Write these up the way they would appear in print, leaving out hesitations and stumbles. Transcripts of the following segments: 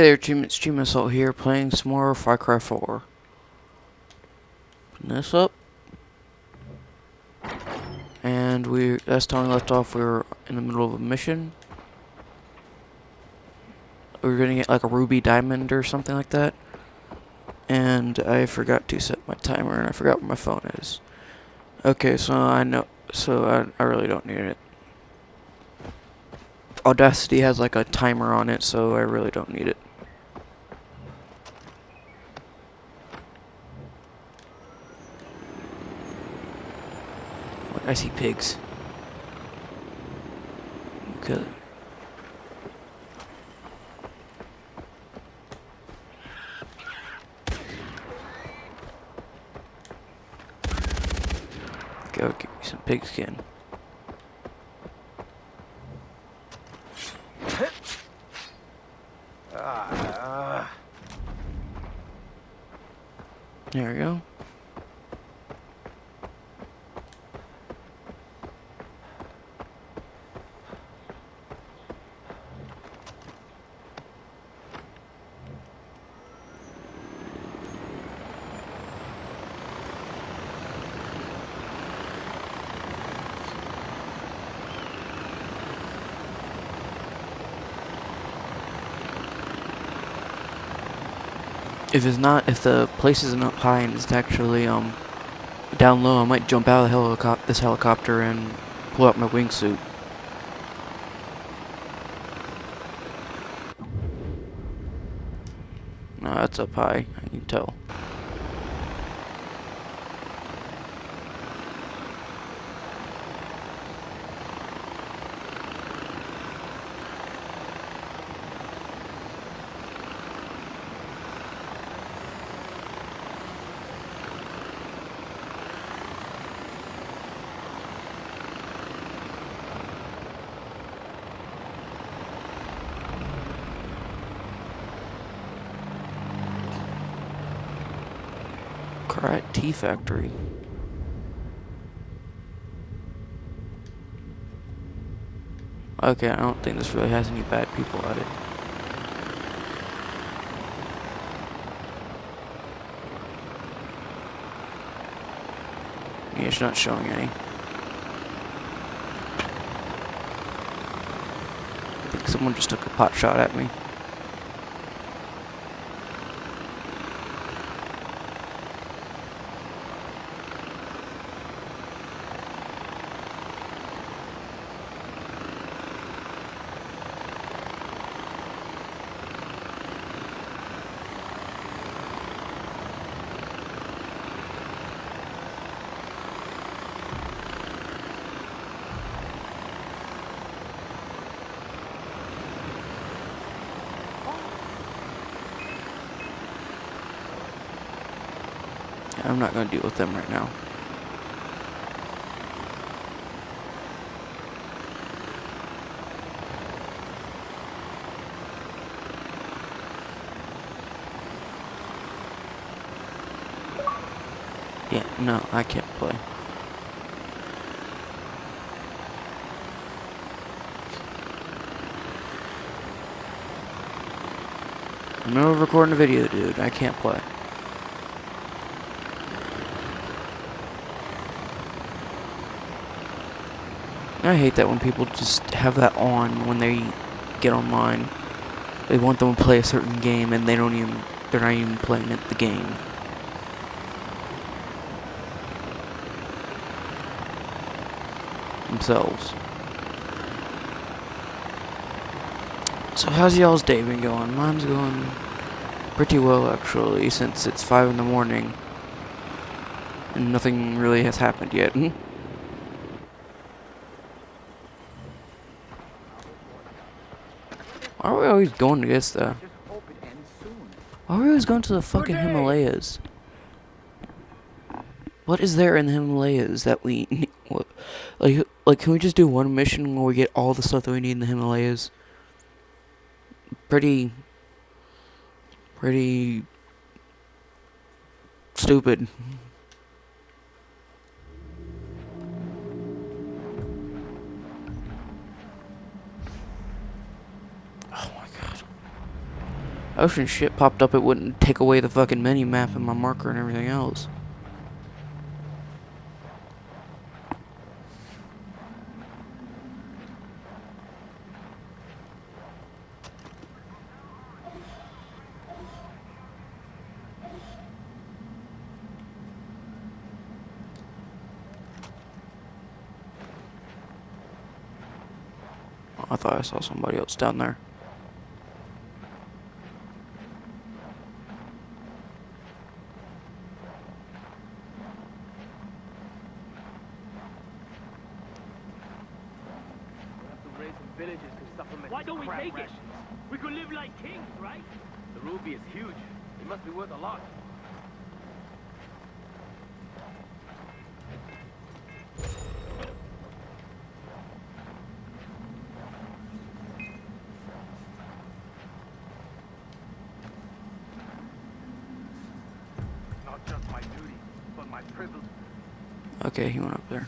there, Team Assault here, playing some more Far Cry 4. Putting this up. And last time we left off, we were in the middle of a mission. We were gonna get like a ruby diamond or something like that. And I forgot to set my timer, and I forgot where my phone is. Okay, so I really don't need it. Audacity has like a timer on it, so I really don't need it. I see pigs. Okay. Go get me some pig skin. There we go. If if the place isn't up high and it's actually down low, I might jump out of this helicopter and pull out my wingsuit. No, that's up high, I can tell. Alright, tea factory. Okay, I don't think this really has any bad people at it. Yeah, it's not showing any. I think someone just took a pot shot at me. I'm not going to deal with them right now. Yeah, no, I can't play. I'm not recording a video, dude. I can't play. I hate that when people just have that on when they get online. They want them to play a certain game and they're not even playing the game. Themselves. So how's y'all's day been going? Mine's going pretty well actually, since it's 5 in the morning and nothing really has happened yet. Why are we always going to this though? Why are we always going to the fucking Himalayas? What is there in the Himalayas that we need? Like, can we just do one mission where we get all the stuff that we need in the Himalayas? Pretty stupid. ocean shit popped up, it wouldn't take away the fucking mini map and my marker and everything else. Oh, I thought I saw somebody else down there. Why don't we take it? We could live like kings, right? The ruby is huge. It must be worth a lot. Not just my duty, but my privilege. Okay, he went up there.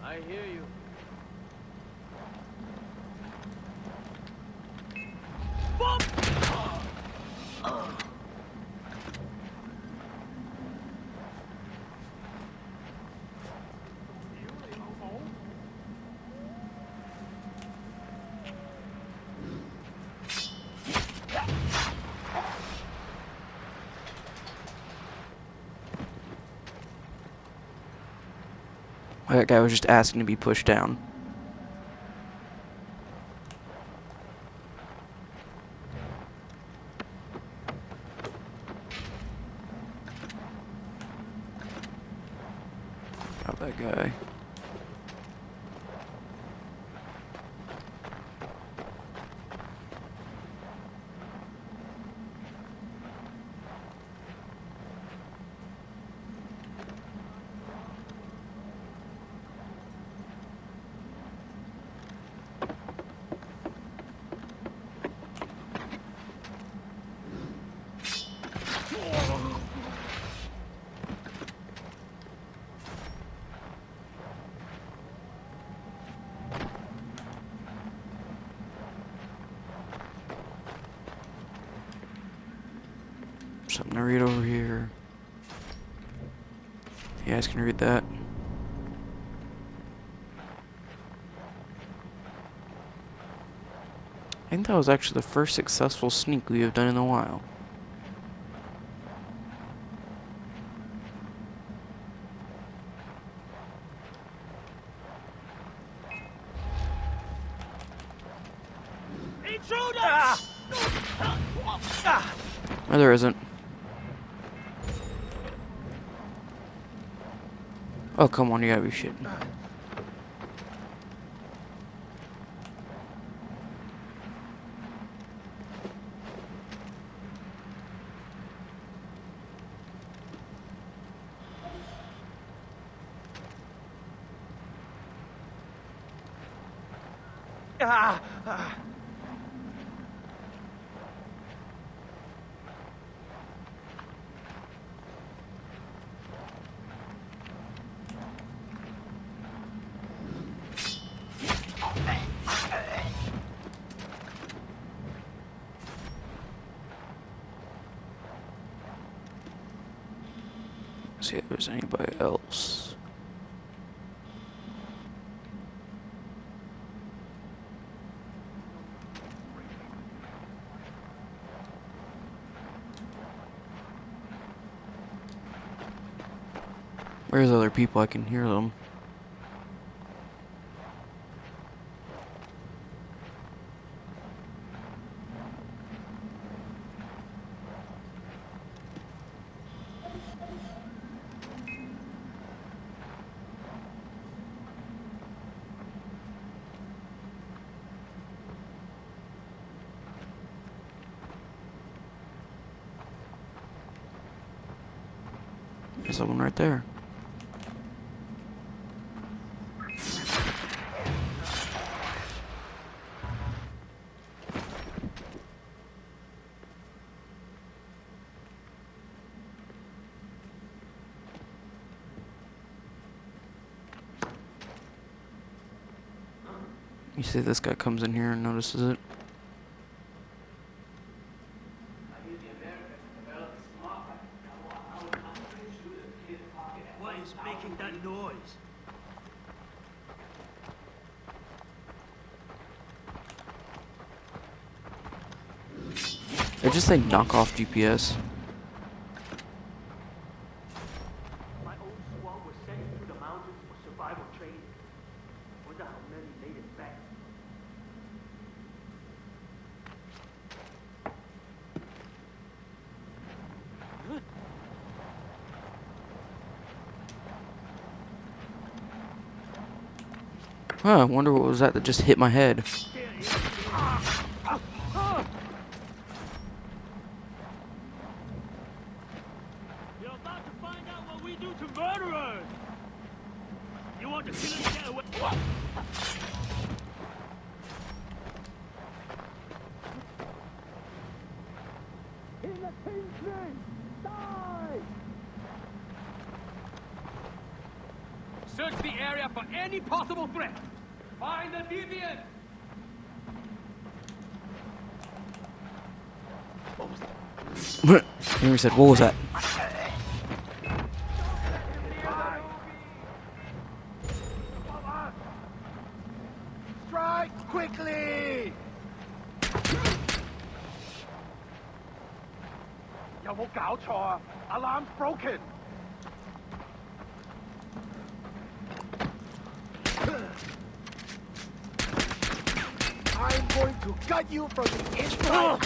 I hear you. That guy was just asking to be pushed down. Got that guy. Something to read over here. You guys can read that. I think that was actually the first successful sneak we have done in a while. No, there isn't. Oh, come on, you gotta be shitting. See if there's anybody else. Where's other people? I can hear them. There's someone right there. You see this guy comes in here and notices it. What is making that noise? They just say knock off GPS. My old squad was sent into the mountains for survival training. Wonder how many made it back. Huh, I wonder what was that just hit my head. You're about to find out what we do to murderers! You want to kill us, get away? In the king's name, die! Search the area for any possible threat. Find the deviant! Henry said, what was that? Strike quickly! 有冇搞錯啊? Alarm's broken! I'm going to gut you from the inside!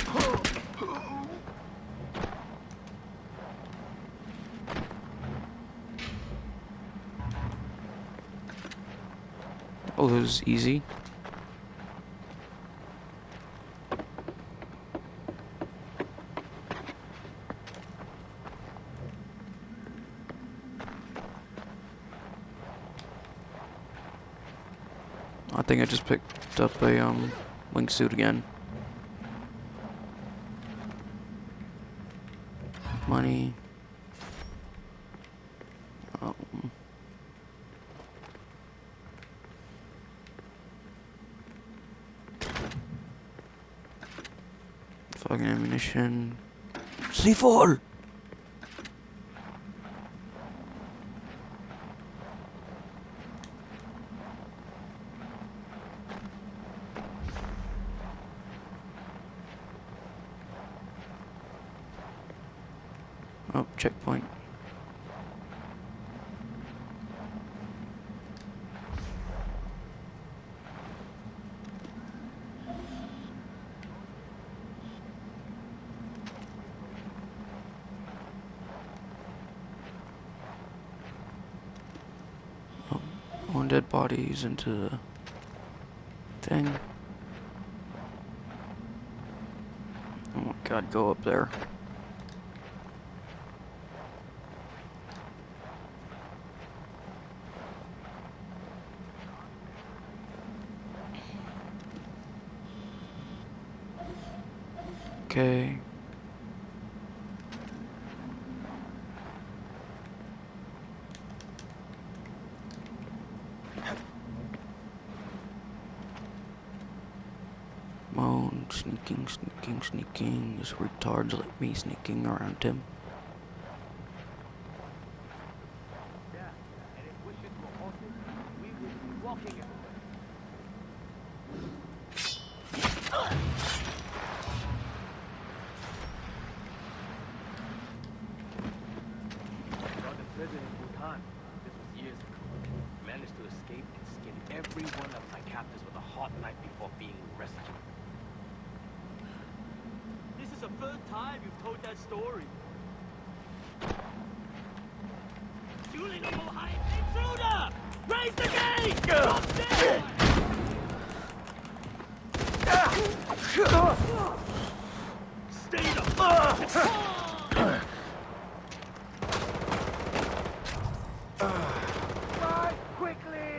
Oh, it was easy. I think I just picked up a wingsuit again. Money. Fucking ammunition. C4! Oh, checkpoint. Oh, one dead bodies into the thing. Oh my god, go up there. Okay. Moan, sneaking. This retard's like me sneaking around him. Yeah, and if wishes were horses, we would be walking everywhere. Got to prison in Bhutan. This was years ago. Managed to escape and skin every one of my captors with a hot knife before being rescued. This is the third time you've told that story. Julie, intruder! Raise the gate! Drop dead! Stay the Drive quickly!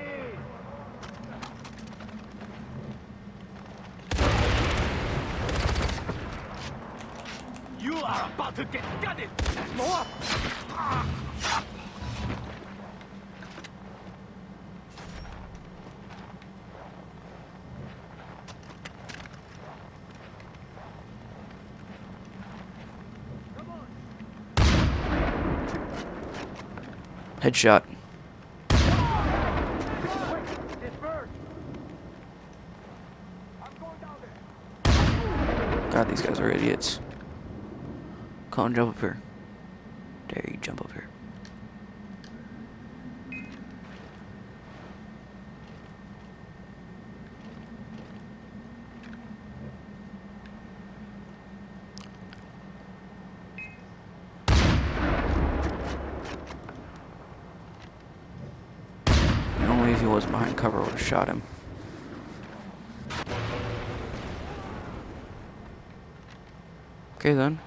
You are about to get gutted! More! Headshot. God, these guys are idiots. Come on, jump up here. Dare you jump up here. Only if he was behind cover would have shot him. Okay then.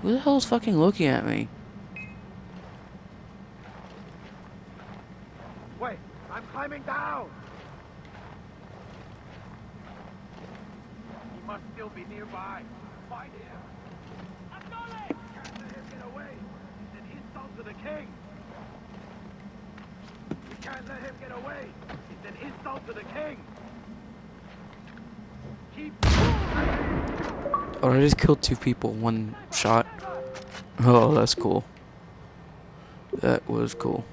Who the hell is fucking looking at me? Wait, I'm climbing down. He must still be nearby. Find him. I'm going. Can't let him get away. It's an insult to the king. We can't let him get away. It's an insult to the king. Keep. Oh, I just killed 2 people, 1 shot. Oh, that's cool. That was cool.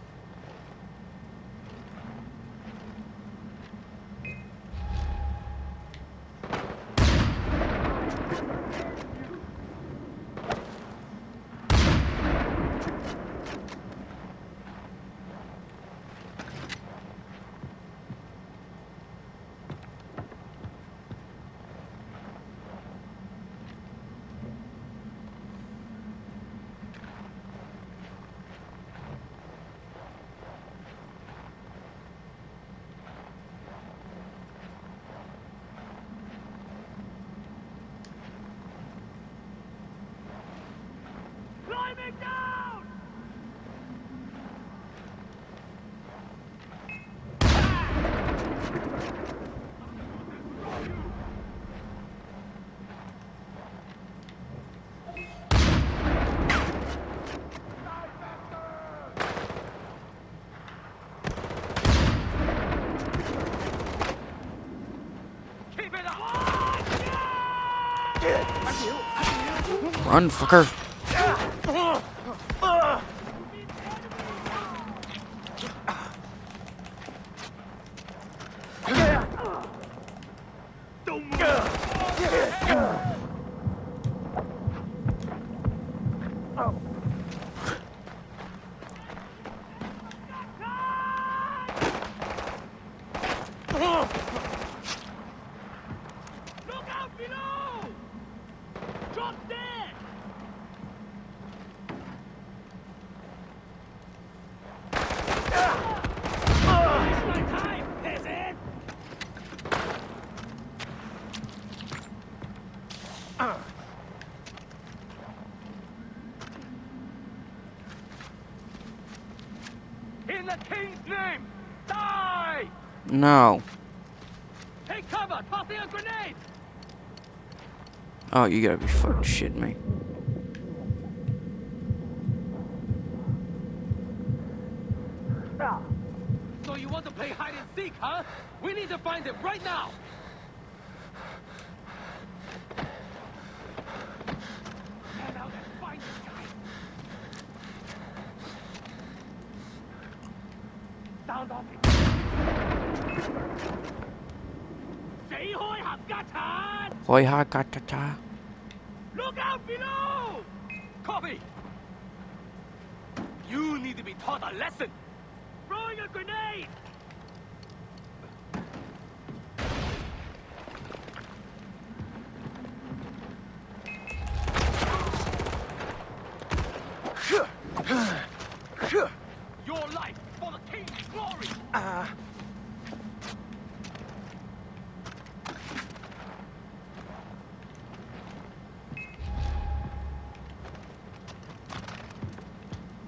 Climbing down! Keep it up! Run, fucker. Don't move! Look out below! Drop dead! Waste my time, peasant! In the king's name, die! No. Take cover! Tossing a grenade! Oh, you gotta be fucking shitting me. So you want to play hide and seek, huh? We need to find him right now! Stand out and find this guy! Sound off it! 死開冚家鏟 Hoi ha ga cha cha. Look out below! Copy! You need to be taught a lesson! Throwing a grenade! Your life for the king's glory!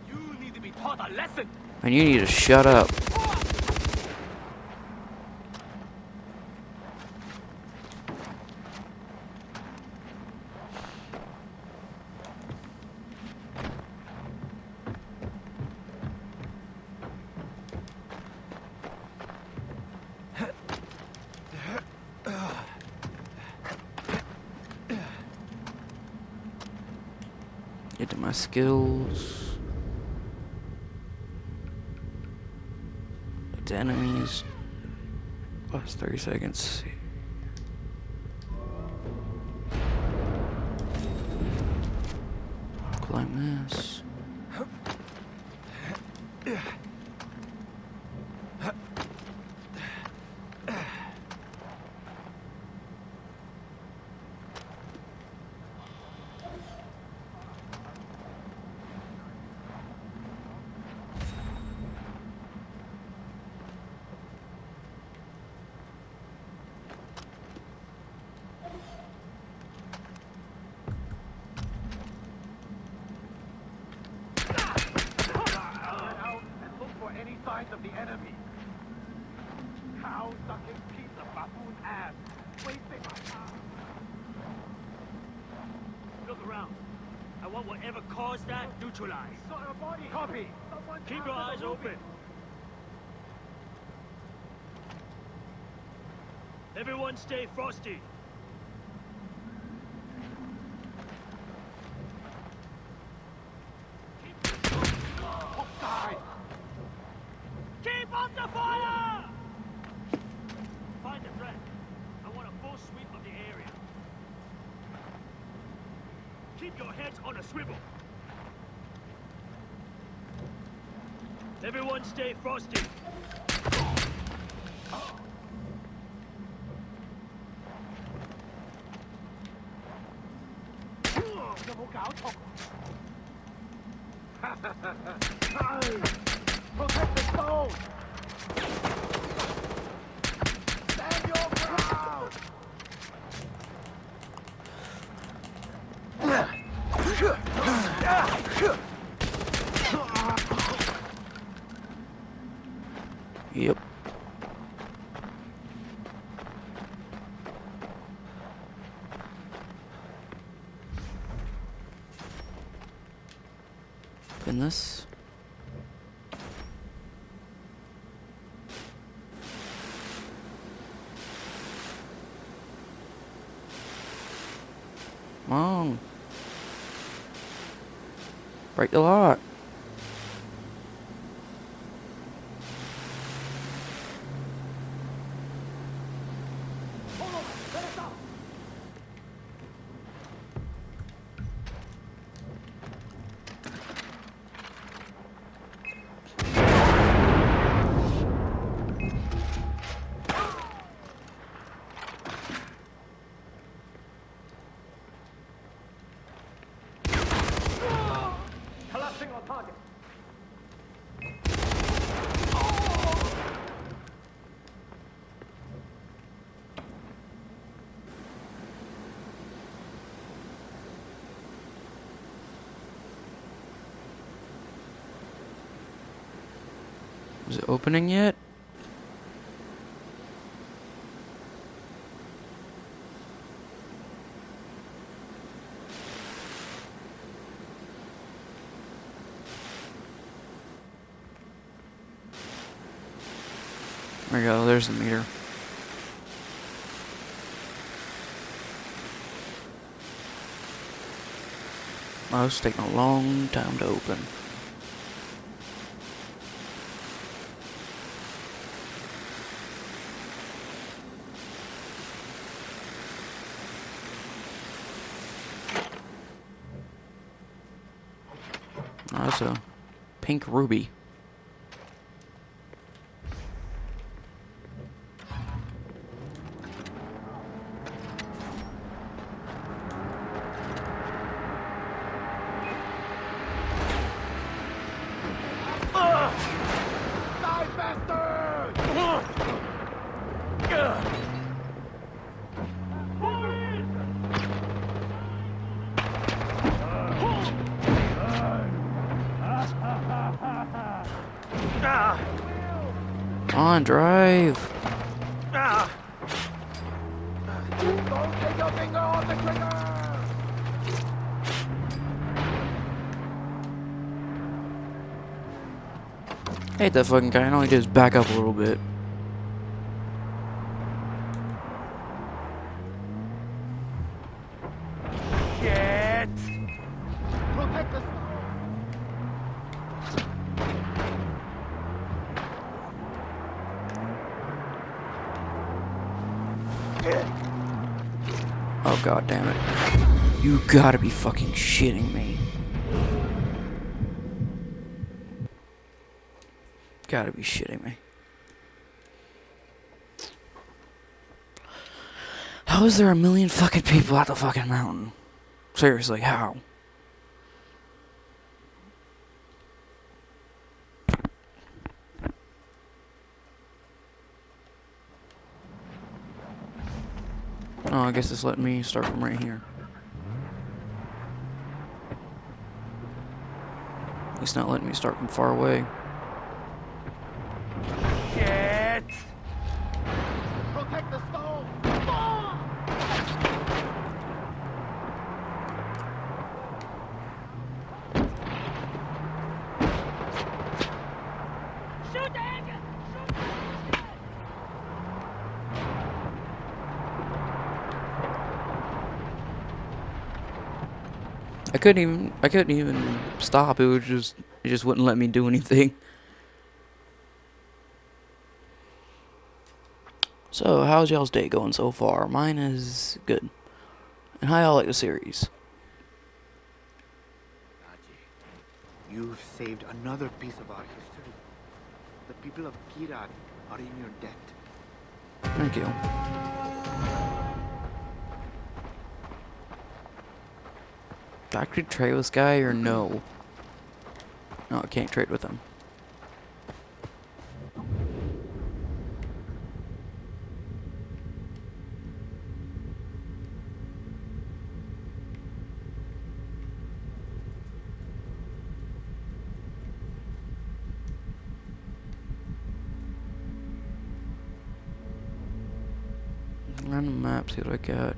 You need to be taught a lesson! And you need to shut up. into my skills. To enemies. Last 30 seconds. Climb this. Of the enemy. Cow-sucking piece of baboon ass. Wasting my time. Look around. I want whatever caused that neutralized. Saw a body. Copy. Keep your eyes open. Everyone stay frosty. Hostile. Keep up the fire! Find the threat. I want a full sweep of the area. Keep your heads on a swivel. Everyone stay frosty. Protect the stone! Stand your ground! Yep. Pin this. Come on. Break the lock. Collapsing on target. Is it opening yet? There we go, there's the meter. Oh, it's taking a long time to open. Oh, that's a pink ruby. Die, bastard! Come on, drive. Don't take your finger off the trigger! I hate that fucking guy. All he did is back up a little bit. Shit! Protect the Oh god damn it. You gotta be fucking shitting me. Gotta be shitting me. How is there a million fucking people at the fucking mountain? Seriously, how? Oh, I guess it's letting me start from right here. It's not letting me start from far away. Shit! Protect the stone! Shoot the engine! Shoot the engine! I couldn't even stop. It just wouldn't let me do anything. So, how's y'all's day going so far? Mine is good. And how y'all like the series? Raji, you've saved another piece of our history. The people of Kirat are in your debt. Thank you. Do I could trade with this guy or no? No, I can't trade with him. Random map, see what I got.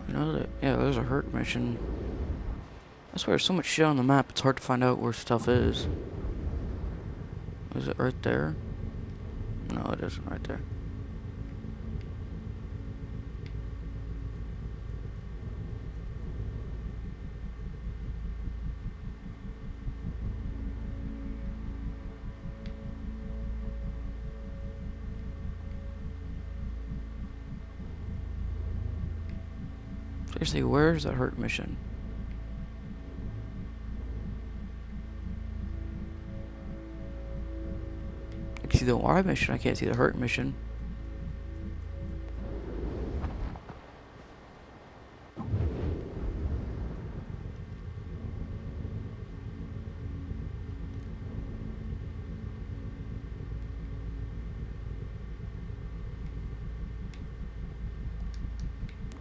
I know that, yeah, there's a hurt mission. I swear, there's so much shit on the map, it's hard to find out where stuff is. Is it right there? No, it isn't right there. Seriously, where's that hurt mission? I can see the Y mission, I can't see the hurt mission.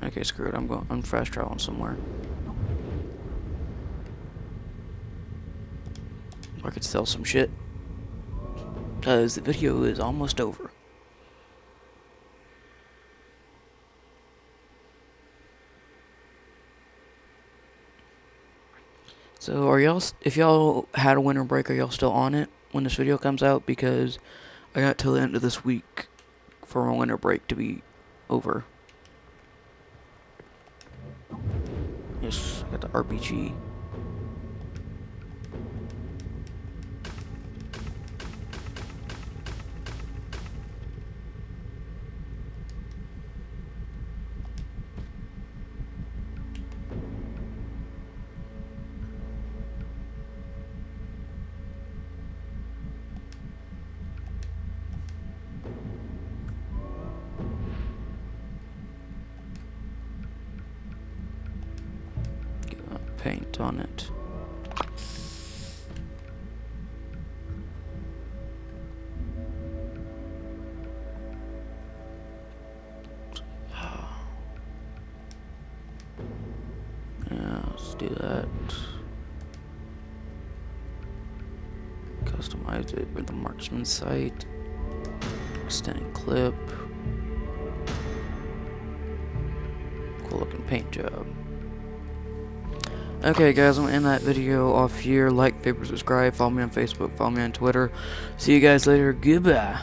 Okay, screw it, I'm fast traveling somewhere. I could sell some shit. Because the video is almost over. So if y'all had a winter break, are y'all still on it when this video comes out? Because I got till the end of this week for my winter break to be over. Yes, I got the RPG. Paint on it. Yeah, let's do that. Customize it with the marksman sight. Extended clip. Cool looking paint job. Okay guys, I'm gonna end that video off here. Like, favorite, subscribe, follow me on Facebook, follow me on Twitter. See you guys later. Goodbye.